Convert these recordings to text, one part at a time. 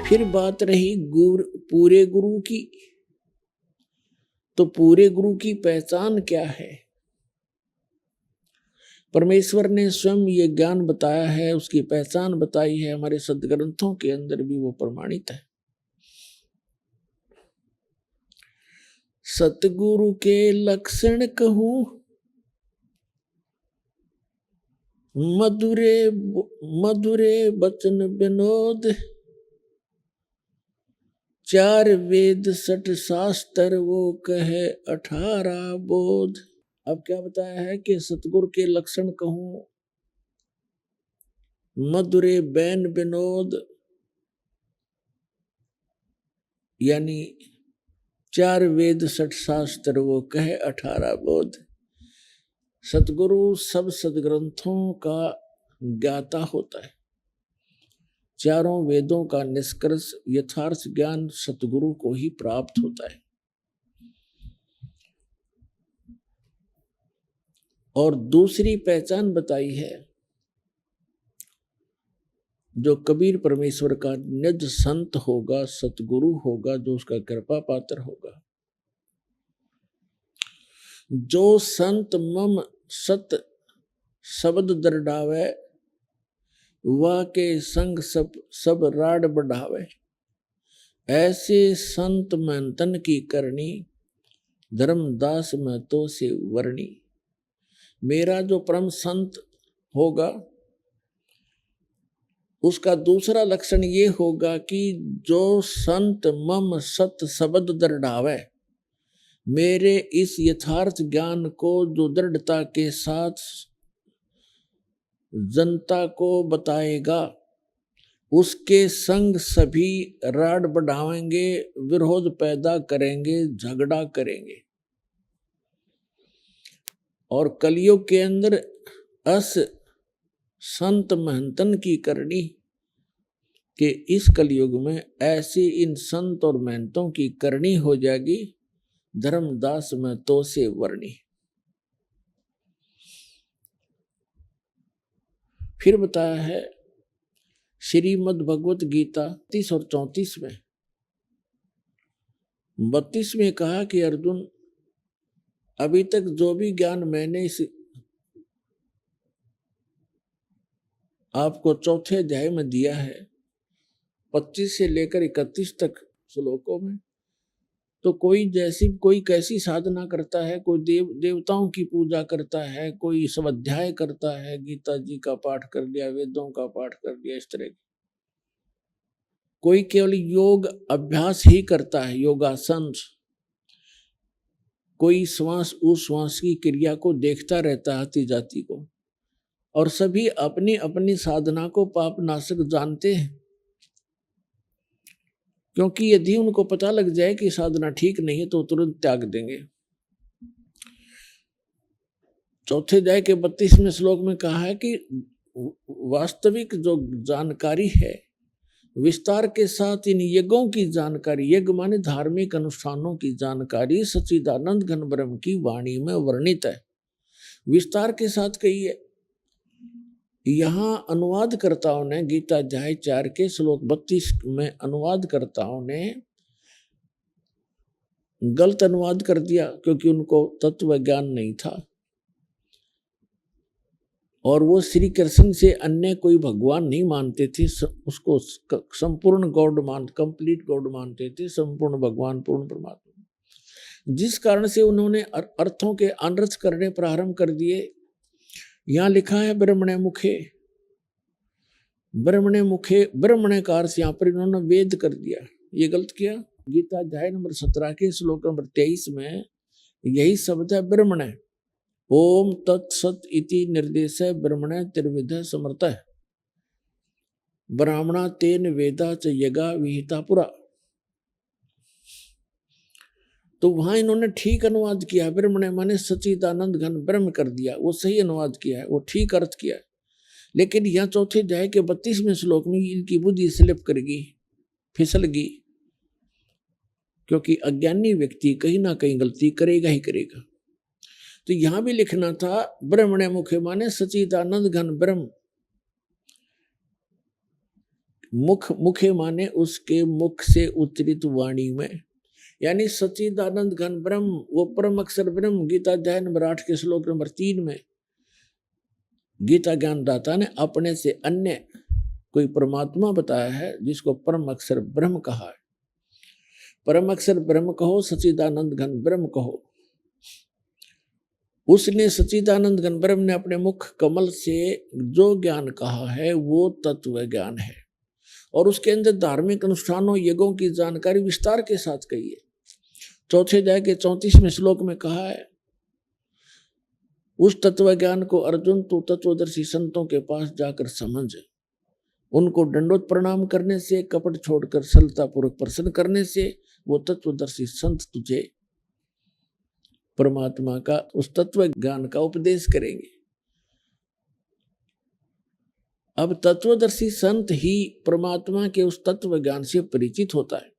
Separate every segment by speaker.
Speaker 1: फिर बात रही पूरे गुरु की। तो पूरे गुरु की पहचान क्या है? परमेश्वर ने स्वयं ये ज्ञान बताया है, उसकी पहचान बताई है, हमारे सदग्रंथों के अंदर भी वो प्रमाणित है। सतगुरु के लक्षण कहूं, मधुरे मधुरे बचन विनोद, चार वेद सठ शास्त्र वो कहे 18 बोध। अब क्या बताया है कि सतगुरु के लक्षण कहूं, मधुरे बैन विनोद, यानी 4 वेद 60 शास्त्र वो कहे 18 बोध। सतगुरु सब सदग्रंथों का ज्ञाता होता है। चारों वेदों का निष्कर्ष यथार्थ ज्ञान सतगुरु को ही प्राप्त होता है। और दूसरी पहचान बताई है, जो कबीर परमेश्वर का निज संत होगा, सतगुरु होगा, जो उसका कृपा पात्र होगा, जो संत मम सत शब्द दरडावे, वाह के संग सब राड बढ़ावे। ऐसे संत महंतन की करनी, धर्मदास में तो से वर्णी। मेरा जो परम संत होगा उसका दूसरा लक्षण ये होगा कि जो संत मम सत शब्द दृढ़ावे, मेरे इस यथार्थ ज्ञान को जो दृढ़ता के साथ जनता को बताएगा, उसके संग सभी राड बढ़ाएंगे, विरोध पैदा करेंगे, झगड़ा करेंगे। और कलयुग के अंदर अस संत महंतन की करनी कि इस कलयुग में ऐसी इन संत और महंतों की करनी हो जाएगी, धर्मदास में तो से वर्णी। फिर बताया है श्रीमद् भगवत गीता 30 और 34 में, 32 में कहा कि अर्जुन, अभी तक जो भी ज्ञान मैंने इस आपको चौथे अध्याय में दिया है, 25 से लेकर 31 तक श्लोकों में, तो कोई कैसी साधना करता है, कोई देवताओं की पूजा करता है, कोई स्वाध्याय करता है, गीता जी का पाठ कर लिया, वेदों का पाठ कर लिया, इस तरह की। कोई केवल योग अभ्यास ही करता है, योगासन। कोई श्वास उश्वास की क्रिया को देखता रहता है, आती जाती को। और सभी अपनी अपनी साधना को पाप नाशक जानते हैं, क्योंकि यदि उनको पता लग जाए कि साधना ठीक नहीं है तो तुरंत त्याग देंगे। चौथे अध्याय के 32वें श्लोक में कहा है कि वास्तविक जो जानकारी है, विस्तार के साथ इन यज्ञों की जानकारी, यज्ञ माने धार्मिक अनुष्ठानों की जानकारी सच्चिदानंद घन ब्रह्म की वाणी में वर्णित है, विस्तार के साथ कही है। यहाँ अनुवादकर्ताओं ने गीता अध्याय 4 के श्लोक 32 में अनुवादकर्ताओं ने गलत अनुवाद कर दिया, क्योंकि उनको तत्व ज्ञान नहीं था और वो श्री कृष्ण से अन्य कोई भगवान नहीं मानते थे, उसको संपूर्ण गॉड कंप्लीट गॉड मानते थे, संपूर्ण भगवान, पूर्ण परमात्मा। जिस कारण से उन्होंने अर्थों के अनर्थ करने प्रारंभ कर दिए। यहाँ लिखा है ब्रह्मणे मुखे, ब्रह्मणे मुखे, ब्रह्मणे का अर्थ यहाँ पर इन्होंने वेद कर दिया, ये गलत किया। गीता अध्याय नंबर 17 के श्लोक नंबर 23 में यही शब्द है ब्रह्मणे। ओम तत्सत इति निर्देश ब्रह्मणे त्रिविध समर्थ, ब्राह्मणा तेन वेदा च यगा विहिता पुरा। तो वहां इन्होंने ठीक अनुवाद किया, ब्रह्मणे माने सच्चिदानंद घन ब्रह्म कर दिया, वो सही अनुवाद किया है, वो ठीक अर्थ किया है। लेकिन यहाँ चौथे अध्याय के 32वें श्लोक में इनकी बुद्धि स्लिप कर गई, फिसल गई, क्योंकि अज्ञानी व्यक्ति कहीं ना कहीं गलती करेगा ही करेगा। तो यहां भी लिखना था ब्रह्मणे मुखे माने सच्चिदानंद घन ब्रह्म। मुखे माने उसके मुख से उच्चरित वाणी में, यानी सच्चिदानंद घन ब्रह्म, वो परम अक्षर ब्रह्म। गीता अध्याय नंबर 8 के श्लोक नंबर 3 में गीता ज्ञानदाता ने अपने से अन्य कोई परमात्मा बताया है जिसको परम अक्षर ब्रह्म कहा है। परम अक्षर ब्रह्म कहो, सच्चिदानंद घन ब्रह्म कहो। उसने सच्चिदानंद घन ब्रह्म ने अपने मुख कमल से जो ज्ञान कहा है वो तत्व ज्ञान है, और उसके अंदर धार्मिक अनुष्ठानों यज्ञों की जानकारी विस्तार के साथ कही है। चौथे अध्याय के 34वें श्लोक में कहा है, उस तत्व ज्ञान को अर्जुन तू तत्वदर्शी संतों के पास जाकर समझ, उनको दंडोत प्रणाम करने से, कपट छोड़कर सरलता पूर्वक प्रसन्न करने से वो तत्वदर्शी संत तुझे परमात्मा का, उस तत्व ज्ञान का उपदेश करेंगे। अब तत्वदर्शी संत ही परमात्मा के उस तत्व ज्ञान से परिचित होता है,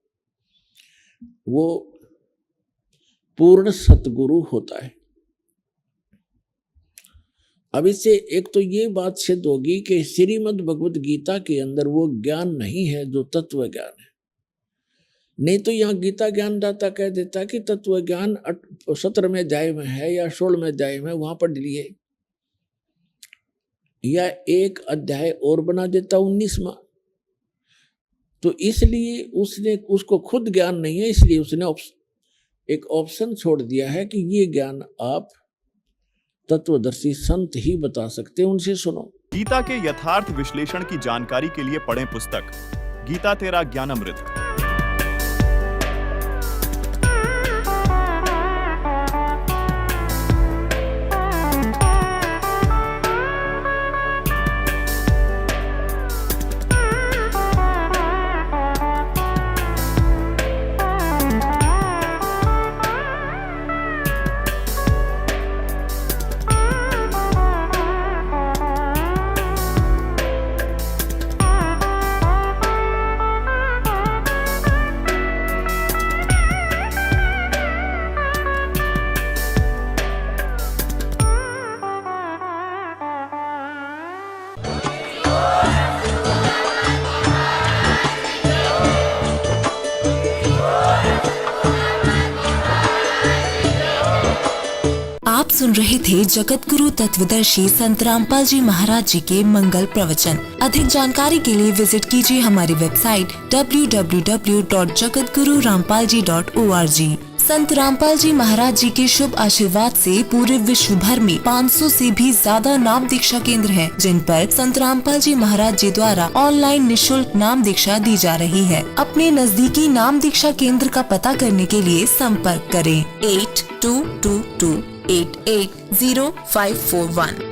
Speaker 1: वो पूर्ण सतगुरु होता है। अब इससे एक तो ये बात सिद्ध होगी कि श्रीमद् भगवद गीता के अंदर वो ज्ञान नहीं है जो तत्व ज्ञान है। नहीं तो यहाँ गीता ज्ञानदाता कह देता कि तत्व ज्ञान 17वें अध्याय में है या 16वें अध्याय में, वहां पढ़ लिए, या एक अध्याय और बना देता 19वां। तो इसलिए उसने, उसको खुद ज्ञान नहीं है, इसलिए उसने एक ऑप्शन छोड़ दिया है कि ये ज्ञान आप तत्वदर्शी संत ही बता सकते हैं, उनसे सुनो।
Speaker 2: गीता के यथार्थ विश्लेषण की जानकारी के लिए पढ़ें पुस्तक गीता तेरा ज्ञानामृत।
Speaker 3: आप सुन रहे थे जगत गुरु तत्वदर्शी संत रामपाल जी महाराज जी के मंगल प्रवचन। अधिक जानकारी के लिए विजिट कीजिए हमारी वेबसाइट www.jagatgururampalji.org। संत रामपाल जी महाराज जी के शुभ आशीर्वाद से पूरे विश्व भर में 500 से भी ज्यादा नाम दीक्षा केंद्र हैं, जिन पर संत रामपाल जी महाराज जी द्वारा ऑनलाइन निशुल्क नाम दीक्षा दी जा रही है। अपने नजदीकी नाम दीक्षा केंद्र का पता करने के लिए संपर्क करें 8222880541।